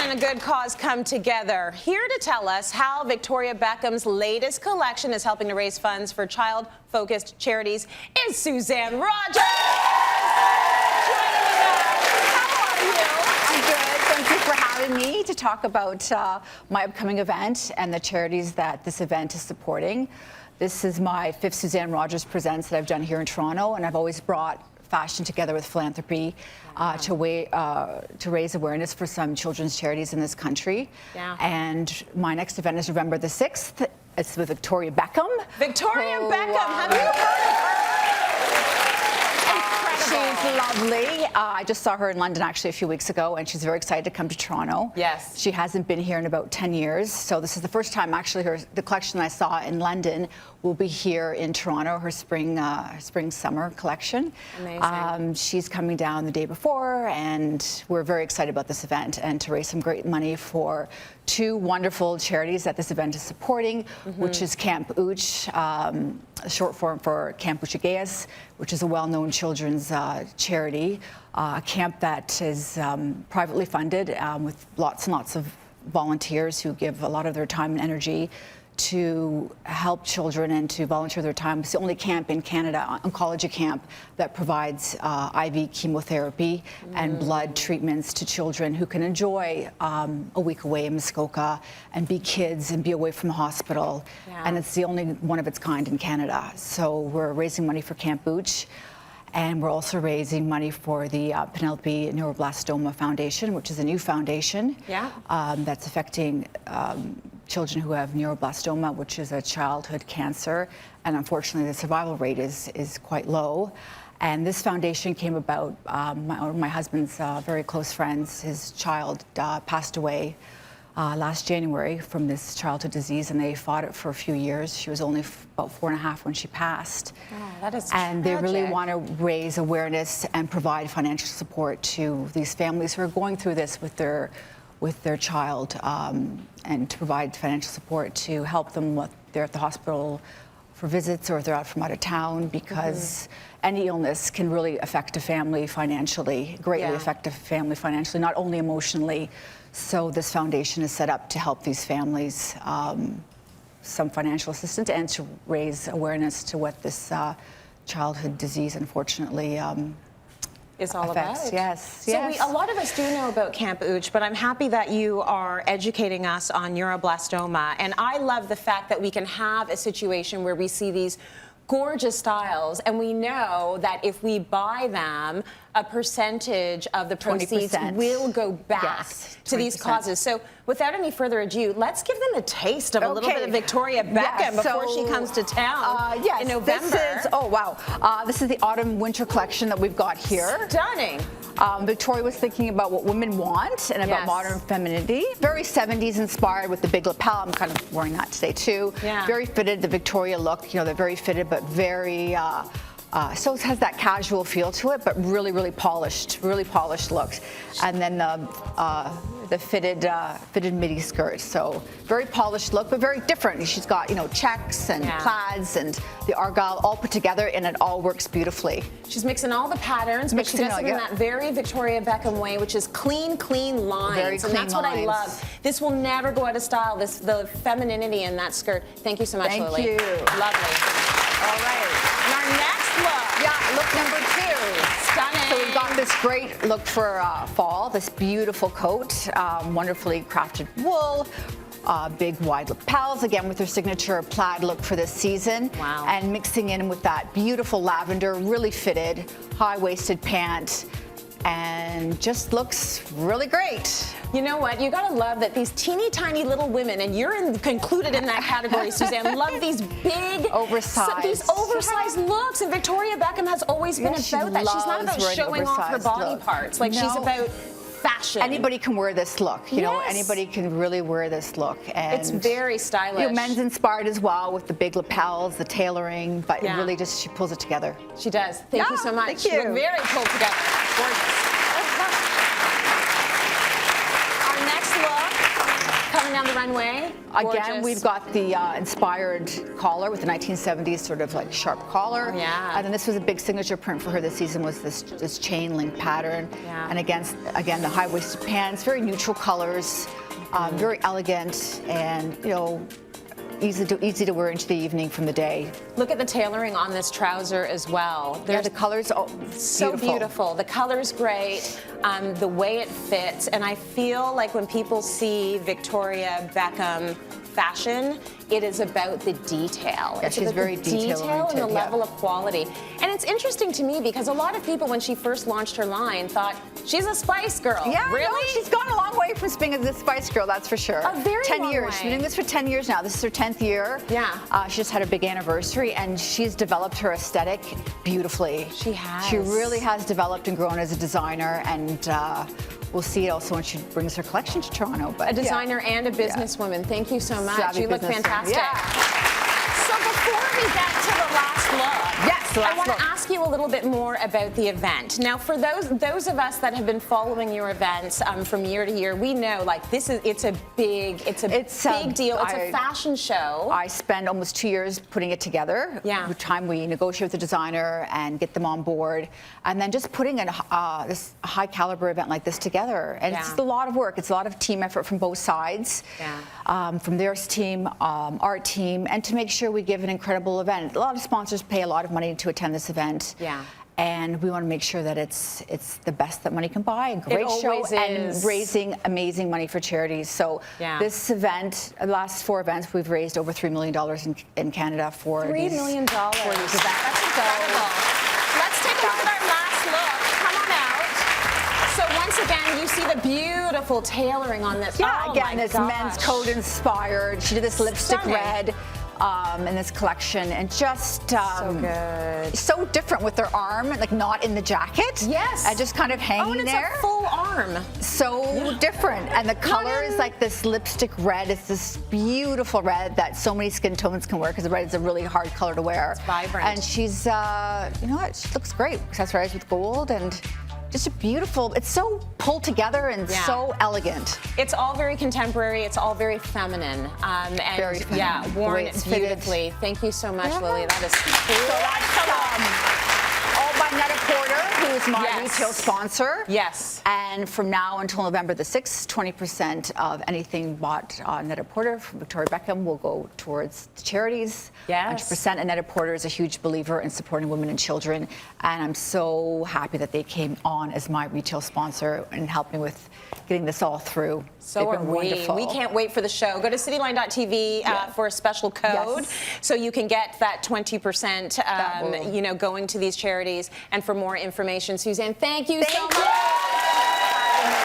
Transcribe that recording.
and a good cause come together. Here to tell us how Victoria Beckham's latest collection is helping to raise funds for child-focused charities is Suzanne Rogers. Joining us. How are you? I'm good. Thank you for having me to talk about my upcoming event and the charities that this event is supporting. This is my 5th Suzanne Rogers Presents that I've done here in Toronto, and I've always brought fashion together with philanthropy to raise awareness for some children's charities in this country. Yeah. And my next event is November the 6th. It's with Victoria Beckham. Victoria Beckham, have you heard of her? She's lovely. I just saw her in London actually a few weeks ago, and she's very excited to come to Toronto. Yes. She hasn't been here in about 10 years, so this is the first time actually the collection I saw in London will be here in Toronto, her spring-summer collection. Amazing. She's coming down the day before, and we're very excited about this event and to raise some great money for 2 wonderful charities that this event is supporting, which is Camp Ooch, short form for Camp Oochigeas, which is a well-known children's charity, a camp that is privately funded with lots and lots of volunteers who give a lot of their time and energy to help children and to volunteer their time. It's the only camp in Canada, oncology camp, that provides IV chemotherapy and blood treatments to children who can enjoy a week away in Muskoka and be kids and be away from the hospital. Yeah. And it's the only one of its kind in Canada. So we're raising money for Camp Ooch. And we're also raising money for the Penelope Neuroblastoma Foundation, which is a new foundation that's affecting children who have neuroblastoma, which is a childhood cancer. And unfortunately, the survival rate is quite low. And this foundation came about, my husband's very close friends, his child passed away last January from this childhood disease, and they fought it for a few years. She was only about 4.5 when she passed. Oh, that is and tragic. They really want to raise awareness and provide financial support to these families who are going through this with their child, and to provide financial support to help them when they're at the hospital for visits or if they're out from out of town, because any illness can really affect a family financially, greatly affect a family financially, not only emotionally. So this foundation is set up to help these families some financial assistance and to raise awareness to what this childhood disease, unfortunately, is all affects. about. Yes, So yes. a lot of us do know about Camp Ooch, but I'm happy that you are educating us on neuroblastoma. And I love the fact that we can have a situation where we see these gorgeous styles, and we know that if we buy them, a percentage of the proceeds 20%. will go back to these causes. So without any further ado, let's give them a taste of a little bit of Victoria Beckham before she comes to town in November. This is the autumn-winter collection that we've got here. Stunning. Victoria was thinking about what women want and about modern femininity. Very 70s inspired with the big lapel. I'm kind of wearing that today too. Yeah. Very fitted, the Victoria look. You know, they're very fitted, but very, so it has that casual feel to it, but really, really polished looks. And then the fitted midi skirt. So very polished look, but very different. She's got, you know, checks and plaids and the argyle all put together, and it all works beautifully. She's mixing all the patterns, but she does it in that very Victoria Beckham way, which is clean lines. Very clean and that's what I love. This will never go out of style, the femininity in that skirt. Thank you so much, Lily. Thank you. Lovely. All right. And our next look. Yeah, look number 2. Stunning. So we've got this great look for fall, this beautiful coat, wonderfully crafted wool, big wide lapels, again with their signature plaid look for this season. Wow. And mixing in with that beautiful lavender, really fitted, high-waisted pant, and just looks really great. You know what? You gotta love that these teeny tiny little women, and you're included in that category, Suzanne, love these big, oversized looks. And Victoria Beckham has always been about that. She's not about showing off her body parts. Like, she's about fashion. Anybody can wear this look. You know, anybody can really wear this look. And it's very stylish. You know, men's inspired as well with the big lapels, the tailoring, but it really just, she pulls it together. She does. Thank you so much. Thank you. You look very pulled together. Gorgeous. Our next look coming down the runway. Again, Gorgeous. we've got the inspired collar with the 1970s sort of like sharp collar. Yeah. And then this was a big signature print for her this season, was this chain link pattern. Yeah. And again, the high-waisted pants, very neutral colors, very elegant, and easy to wear into the evening from the day. Look at the tailoring on this trouser as well. Yeah, the colors, So beautiful. The color's great, the way it fits, and I feel like when people see Victoria Beckham fashion, it is about the detail. Yeah, it's she's about very the detail and the detail-oriented, level of quality. And it's interesting to me because a lot of people, when she first launched her line, thought she's a Spice Girl. Yeah, really? No, she's gone a long way from being the Spice Girl, that's for sure. A very 10 long years. way. She's been doing this for 10 years now. This is her 10th year. Yeah. She just had a big anniversary, and she's developed her aesthetic beautifully. She has. She really has developed and grown as a designer, and we'll see it also when she brings her collection to Toronto. But a designer and a businesswoman. Thank you so much. Savvy You look businesswoman. fantastic. Yeah. So before we get to the last look, Yes, the I last want to look. ask you a little bit more about the event. Now, for those of us that have been following your events from year to year, we know it's a big deal. It's a fashion show. I spend almost 2 years putting it together. Yeah. The time we negotiate with the designer and get them on board, and then just putting this high caliber event like this together. And it's just a lot of work. It's a lot of team effort from both sides. Yeah. From their team, our team, and to make sure we give an incredible event. A lot of sponsors pay a lot of money to attend this event. Yeah. And we want to make sure that it's the best that money can buy, a great show, always and is. raising amazing money for charities. So this event, the last 4 events, we've raised over $3 million in Canada for $3 million. for these events. That's incredible. Let's take a look at our last look. Come on out. So once again, you see the beautiful tailoring on this. Yeah, Oh again, my this gosh. men's code inspired. She did this lipstick Stunning. red in this collection, and just So good. so different with their arm, like not in the jacket. Yes. And just kind of hanging Oh, and it's there. a full arm. So different, and the color is like this lipstick red. It's this beautiful red that so many skin tones can wear, because the red is a really hard color to wear. It's vibrant. And she's, she looks great, accessorized with gold, and just a beautiful. It's so pulled together and so elegant. It's all very contemporary. It's all very feminine. And Very feminine. yeah, The worn way it's fitted. beautifully. Thank you so much, Yeah. Lily. That is cool. So that's all by Netta Porter, who is my Yes. retail sponsor. Yes. And from now until November the 6th, 20% of anything bought on Netta Porter from Victoria Beckham will go towards the charities. Yes. 100%. And Netta Porter is a huge believer in supporting women and children. And I'm so happy that they came on as my retail sponsor and helped me with getting this all through. So They've are been we. wonderful. We can't wait for the show. Go to cityline.tv for a special code, so you can get that 20%, going to these charities. And for more information, Suzanne, thank you so much.